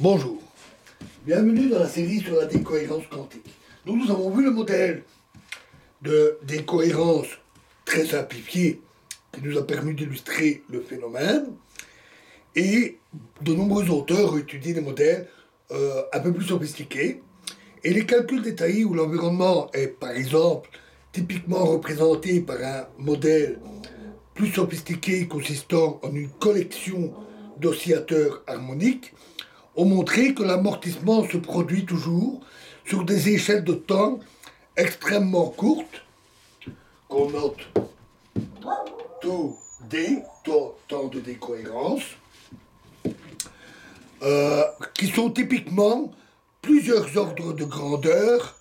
Bonjour, bienvenue dans la série sur la décohérence quantique. Nous avons vu le modèle de décohérence très simplifié qui nous a permis d'illustrer le phénomène, et de nombreux auteurs ont étudié des modèles un peu plus sophistiqués, et les calculs détaillés où l'environnement est par exemple typiquement représenté par un modèle plus sophistiqué consistant en une collection d'oscillateurs harmoniques ont montré que l'amortissement se produit toujours sur des échelles de temps extrêmement courtes, qu'on note taux D, temps de décohérence, qui sont typiquement plusieurs ordres de grandeur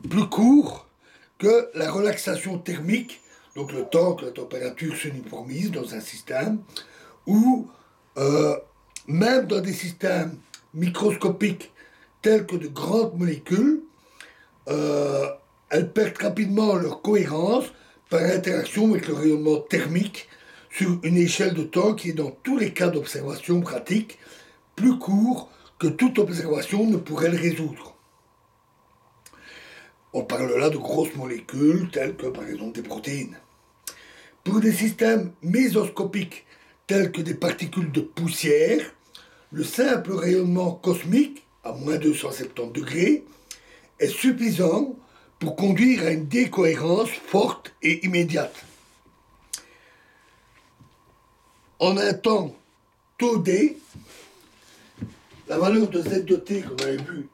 plus courts que la relaxation thermique, donc le temps que la température s'uniformise dans un système, ou même dans des systèmes microscopiques tels que de grandes molécules, elles perdent rapidement leur cohérence par interaction avec le rayonnement thermique sur une échelle de temps qui est dans tous les cas d'observation pratique plus court que toute observation ne pourrait le résoudre. On parle là de grosses molécules telles que par exemple des protéines. Pour des systèmes mésoscopiques tels que des particules de poussière, le simple rayonnement cosmique, à moins 270 degrés, est suffisant pour conduire à une décohérence forte et immédiate. En un temps tau D, la valeur de Z de T qu'on avait vu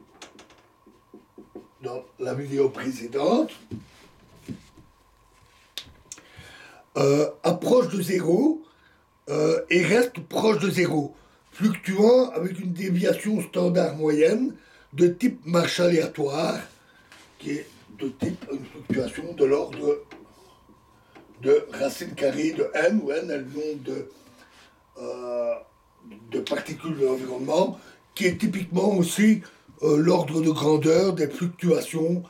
dans la vidéo précédente approche de zéro et reste proche de zéro, fluctuant avec une déviation standard moyenne de type marche aléatoire, qui est de type une fluctuation de l'ordre de racine carrée de n, où n est le nombre de particules de l'environnement, qui est typiquement aussi l'ordre de grandeur des fluctuations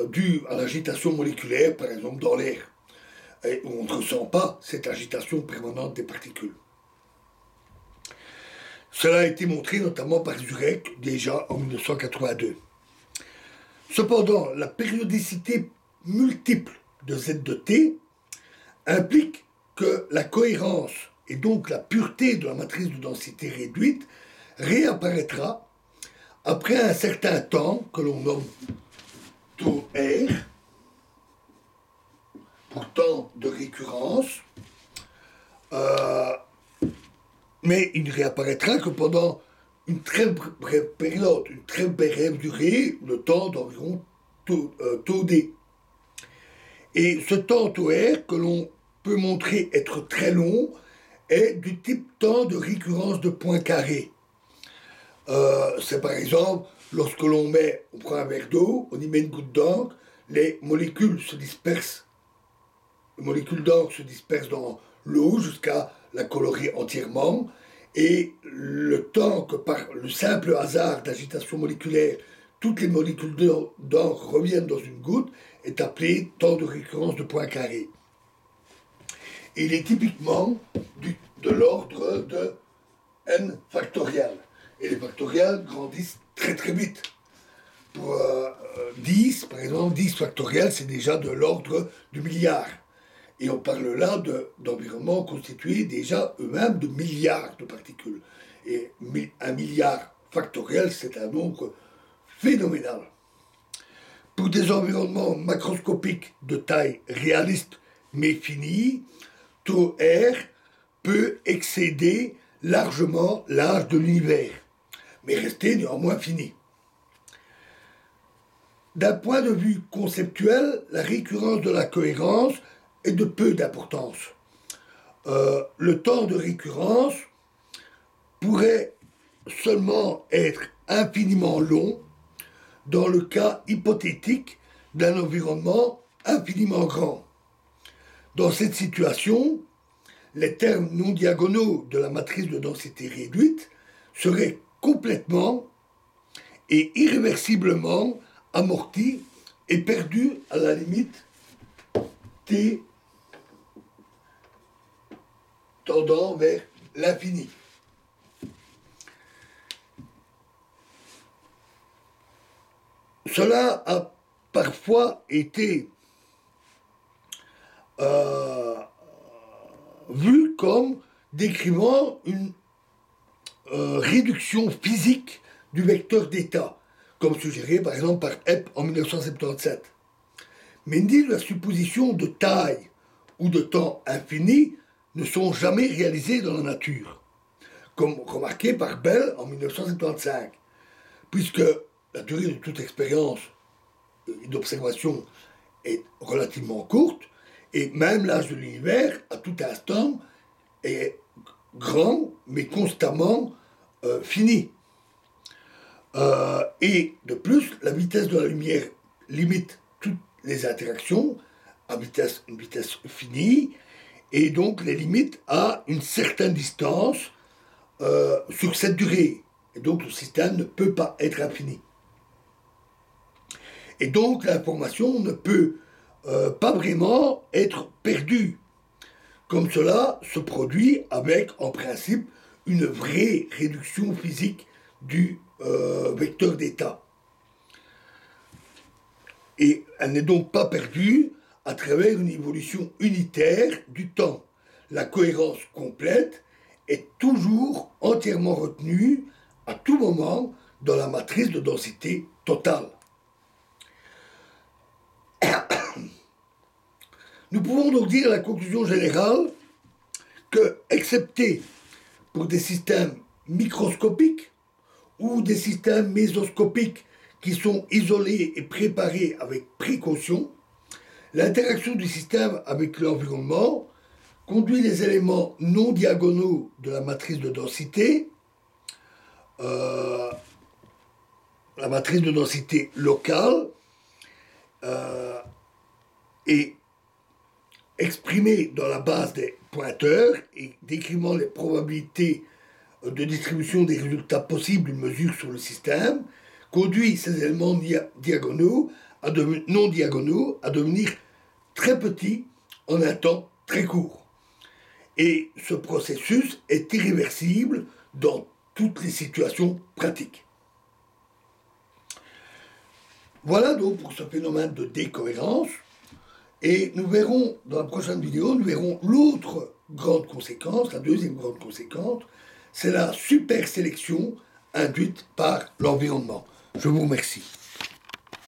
dues à l'agitation moléculaire, par exemple dans l'air, et où on ne ressent pas cette agitation permanente des particules. Cela a été montré notamment par Zurek déjà en 1982. Cependant, la périodicité multiple de Z de T implique que la cohérence et donc la pureté de la matrice de densité réduite réapparaîtra après un certain temps que l'on nomme taux R, pour temps de récurrence, mais il ne réapparaîtra que pendant une très brève période, une très brève durée, le temps d'environ taux D. Et ce temps taux R, que l'on peut montrer être très long, est du type temps de récurrence de points carrés. C'est par exemple, lorsque on prend un verre d'eau, on y met une goutte d'encre, les molécules se dispersent. Les molécules d'encre se dispersent dans l'eau jusqu'à la colorer entièrement, et le temps que par le simple hasard d'agitation moléculaire, toutes les molécules d'encre reviennent dans une goutte, est appelé temps de récurrence de points carrés. Et il est typiquement de l'ordre de n factoriel. Et les factoriels grandissent très très vite. Pour 10, par exemple, 10 factoriel, c'est déjà de l'ordre du milliard. Et on parle là d'environnements constitués déjà eux-mêmes de milliards de particules. Et 1 milliard factoriel, c'est un nombre phénoménal. Pour des environnements macroscopiques de taille réaliste mais finie, taux R peut excéder largement l'âge de l'univers, mais rester néanmoins fini. D'un point de vue conceptuel, la récurrence de la cohérence est de peu d'importance. Le temps de récurrence pourrait seulement être infiniment long dans le cas hypothétique d'un environnement infiniment grand. Dans cette situation, les termes non diagonaux de la matrice de densité réduite seraient complètement et irréversiblement amortis et perdus à la limite t tendant vers l'infini. Cela a parfois été vu comme décrivant une réduction physique du vecteur d'état, comme suggéré par exemple par Epp en 1977. Mais ni la supposition de taille ou de temps infini ne sont jamais réalisées dans la nature, comme remarqué par Bell en 1975, puisque la durée de toute expérience d'observation est relativement courte, et même l'âge de l'univers, à tout instant, est grand, mais constamment fini. Et de plus, la vitesse de la lumière limite toutes les interactions à une vitesse finie, et donc les limite à une certaine distance sur cette durée. Et donc le système ne peut pas être infini. Et donc l'information ne peut pas vraiment être perdue, comme cela se produit avec, en principe, une vraie réduction physique du vecteur d'état. Et elle n'est donc pas perdue à travers une évolution unitaire du temps. La cohérence complète est toujours entièrement retenue à tout moment dans la matrice de densité totale. Nous pouvons donc dire à la conclusion générale que, excepté pour des systèmes microscopiques ou des systèmes mésoscopiques qui sont isolés et préparés avec précaution, l'interaction du système avec l'environnement conduit les éléments non diagonaux de la matrice de densité, la matrice de densité locale, et exprimée dans la base des pointeurs et décrivant les probabilités de distribution des résultats possibles d'une mesure sur le système, conduit ces éléments diagonaux non diagonaux à devenir très petits en un temps très court. Et ce processus est irréversible dans toutes les situations pratiques. Voilà donc pour ce phénomène de décohérence. Et nous verrons, dans la prochaine vidéo, nous verrons l'autre grande conséquence, la deuxième grande conséquence, c'est la supersélection induite par l'environnement. Je vous remercie.